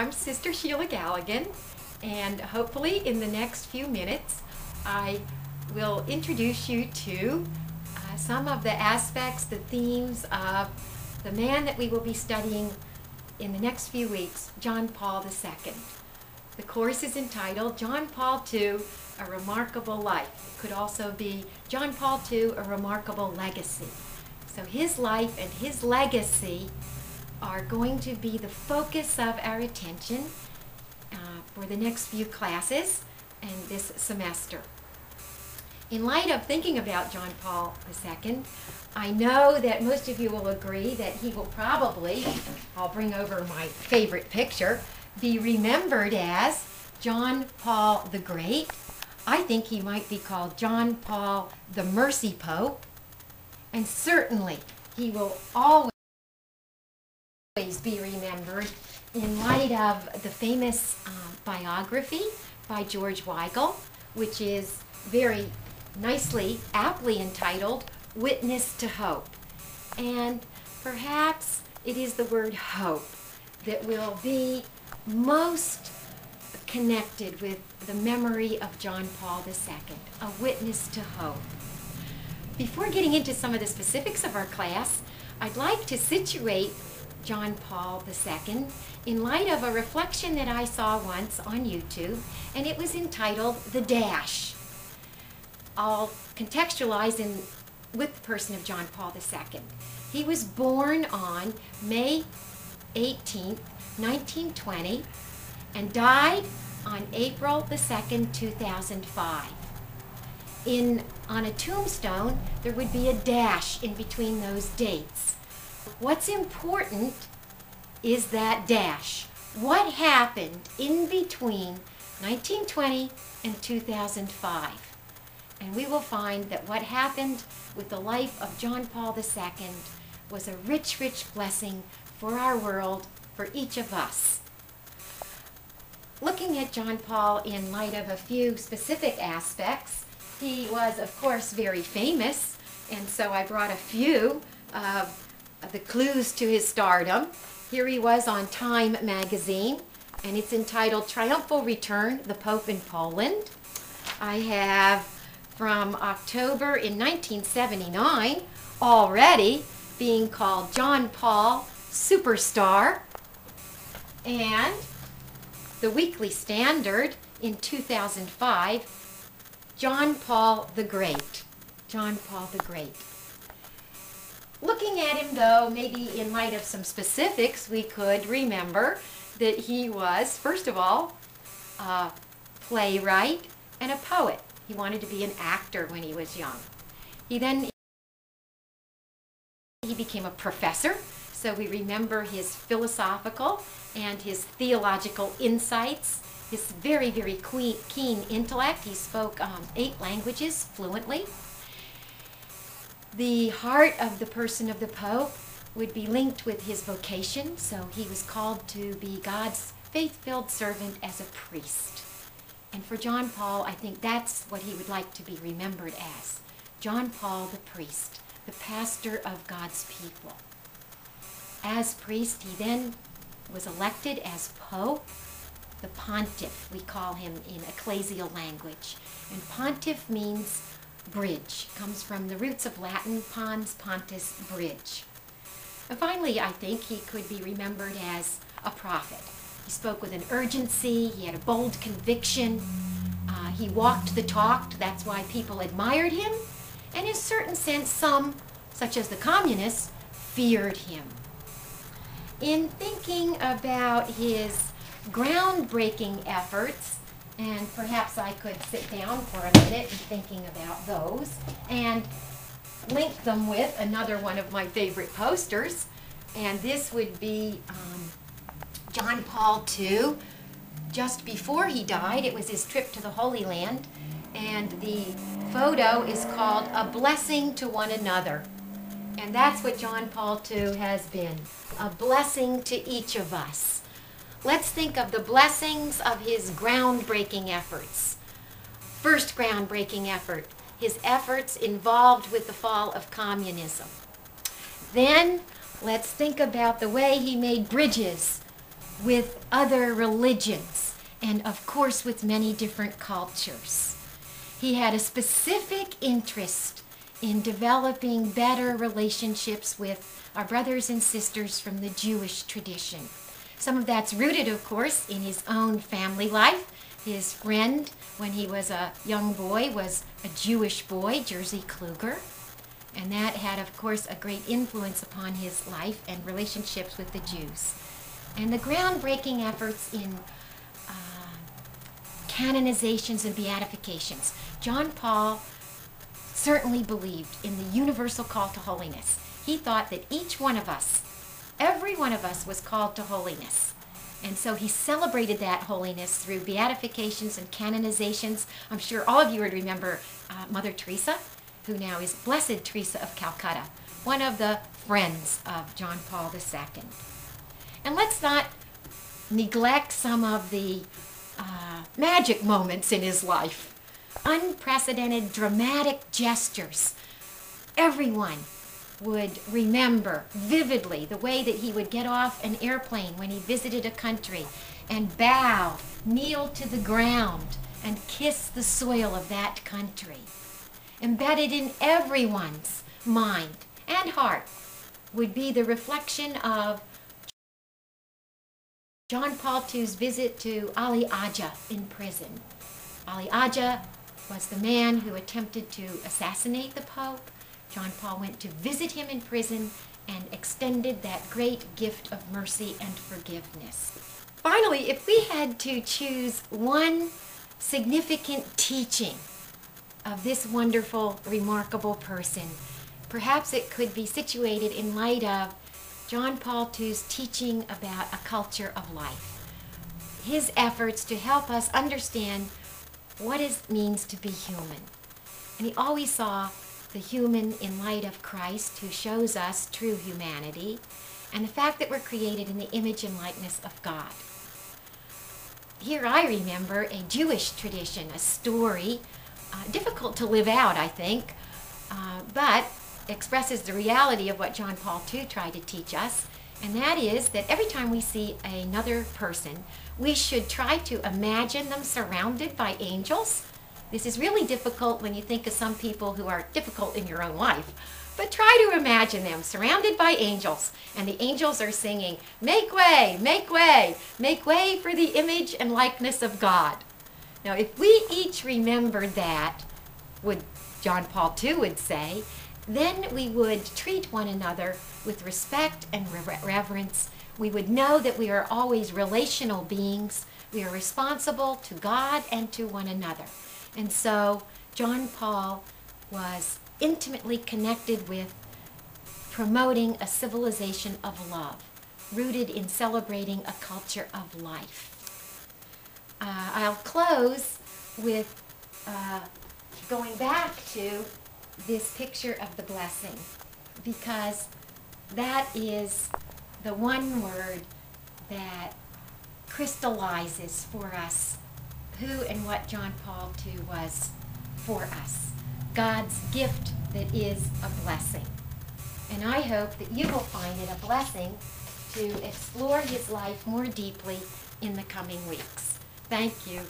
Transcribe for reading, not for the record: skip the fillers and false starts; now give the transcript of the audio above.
I'm Sister Sheila Galligan, and hopefully in the next few minutes I will introduce you to some of the aspects, the themes of the man that we will be studying in the next few weeks, John Paul II. The course is entitled John Paul II, A Remarkable Life. It could also be John Paul II, A Remarkable Legacy. So his life and his legacy are going to be the focus of our attention for the next few classes and this semester. In light of thinking about John Paul II, I know that most of you will agree that he will probably, I'll bring over my favorite picture, be remembered as John Paul the Great. I think he might be called John Paul the Mercy Pope, and certainly he will always be remembered in light of the famous biography by George Weigel, which is very nicely, aptly entitled Witness to Hope. And perhaps it is the word hope that will be most connected with the memory of John Paul II, a witness to hope. Before getting into some of the specifics of our class, I'd like to situate John Paul II in light of a reflection that I saw once on YouTube, and it was entitled The Dash. I'll contextualize with the person of John Paul II. He was born on May 18, 1920, and died on April the 2nd, 2005. On a tombstone, there would be a dash in between those dates. What's important is that dash. What happened in between 1920 and 2005? And we will find that what happened with the life of John Paul II was a rich, rich blessing for our world, for each of us. Looking at John Paul in light of a few specific aspects, he was, of course, very famous, and so I brought a few of the clues to his stardom. Here he was on Time magazine, and it's entitled Triumphal Return, the Pope in Poland. I have from October in 1979, already being called John Paul Superstar, and the Weekly Standard in 2005, John Paul the Great. John Paul the Great. Looking at him, though, maybe in light of some specifics, we could remember that he was, first of all, a playwright and a poet. He wanted to be an actor when he was young. He became a professor, so we remember his philosophical and his theological insights, his very, very keen intellect. He spoke 8 languages fluently. The heart of the person of the Pope would be linked with his vocation, so he was called to be God's faith-filled servant as a priest. And for John Paul, I think that's what he would like to be remembered as. John Paul the priest, the pastor of God's people. As priest, he then was elected as Pope, the pontiff, we call him in ecclesial language. And pontiff means bridge, comes from the roots of Latin, pons, pontus, bridge. And finally, I think he could be remembered as a prophet. He spoke with an urgency, he had a bold conviction, he walked the talk, that's why people admired him, and in a certain sense, some, such as the communists, feared him. In thinking about his groundbreaking efforts, and perhaps I could sit down for a minute and thinking about those, and link them with another one of my favorite posters, and this would be John Paul II. Just before he died, it was his trip to the Holy Land, and the photo is called A Blessing to One Another. And that's what John Paul II has been, a blessing to each of us. Let's think of the blessings of his groundbreaking efforts. First groundbreaking effort, his efforts involved with the fall of communism. Then let's think about the way he made bridges with other religions and, of course, with many different cultures. He had a specific interest in developing better relationships with our brothers and sisters from the Jewish tradition. Some of that's rooted, of course, in his own family life. His friend, when he was a young boy, was a Jewish boy, Jerzy Kluger. And that had, of course, a great influence upon his life and relationships with the Jews. And the groundbreaking efforts in canonizations and beatifications. John Paul certainly believed in the universal call to holiness. He thought that each one of us, every one of us, was called to holiness. And so he celebrated that holiness through beatifications and canonizations. I'm sure all of you would remember Mother Teresa, who now is Blessed Teresa of Calcutta, one of the friends of John Paul II. And let's not neglect some of the magic moments in his life. Unprecedented, dramatic gestures. Everyone would remember vividly the way that he would get off an airplane when he visited a country and bow, kneel to the ground, and kiss the soil of that country. Embedded in everyone's mind and heart would be the reflection of John Paul II's visit to Ali Agha in prison. Ali Agha was the man who attempted to assassinate the Pope. John Paul went to visit him in prison and extended that great gift of mercy and forgiveness. Finally, if we had to choose one significant teaching of this wonderful, remarkable person, perhaps it could be situated in light of John Paul II's teaching about a culture of life. His efforts to help us understand what it means to be human. And he always saw the human in light of Christ, who shows us true humanity, and the fact that we're created in the image and likeness of God. Here I remember a Jewish tradition, a story, difficult to live out, I think, but expresses the reality of what John Paul II tried to teach us, and that is that every time we see another person, we should try to imagine them surrounded by angels. This is really difficult when you think of some people who are difficult in your own life, but try to imagine them surrounded by angels, and the angels are singing, "Make way, make way, make way for the image and likeness of God." Now, if we each remembered that, would John Paul II would say, then we would treat one another with respect and reverence. We would know that we are always relational beings. We are responsible to God and to one another. And so John Paul was intimately connected with promoting a civilization of love, rooted in celebrating a culture of life. I'll close with going back to this picture of the blessing, because that is the one word that crystallizes for us who and what John Paul II was for us. God's gift that is a blessing. And I hope that you will find it a blessing to explore his life more deeply in the coming weeks. Thank you.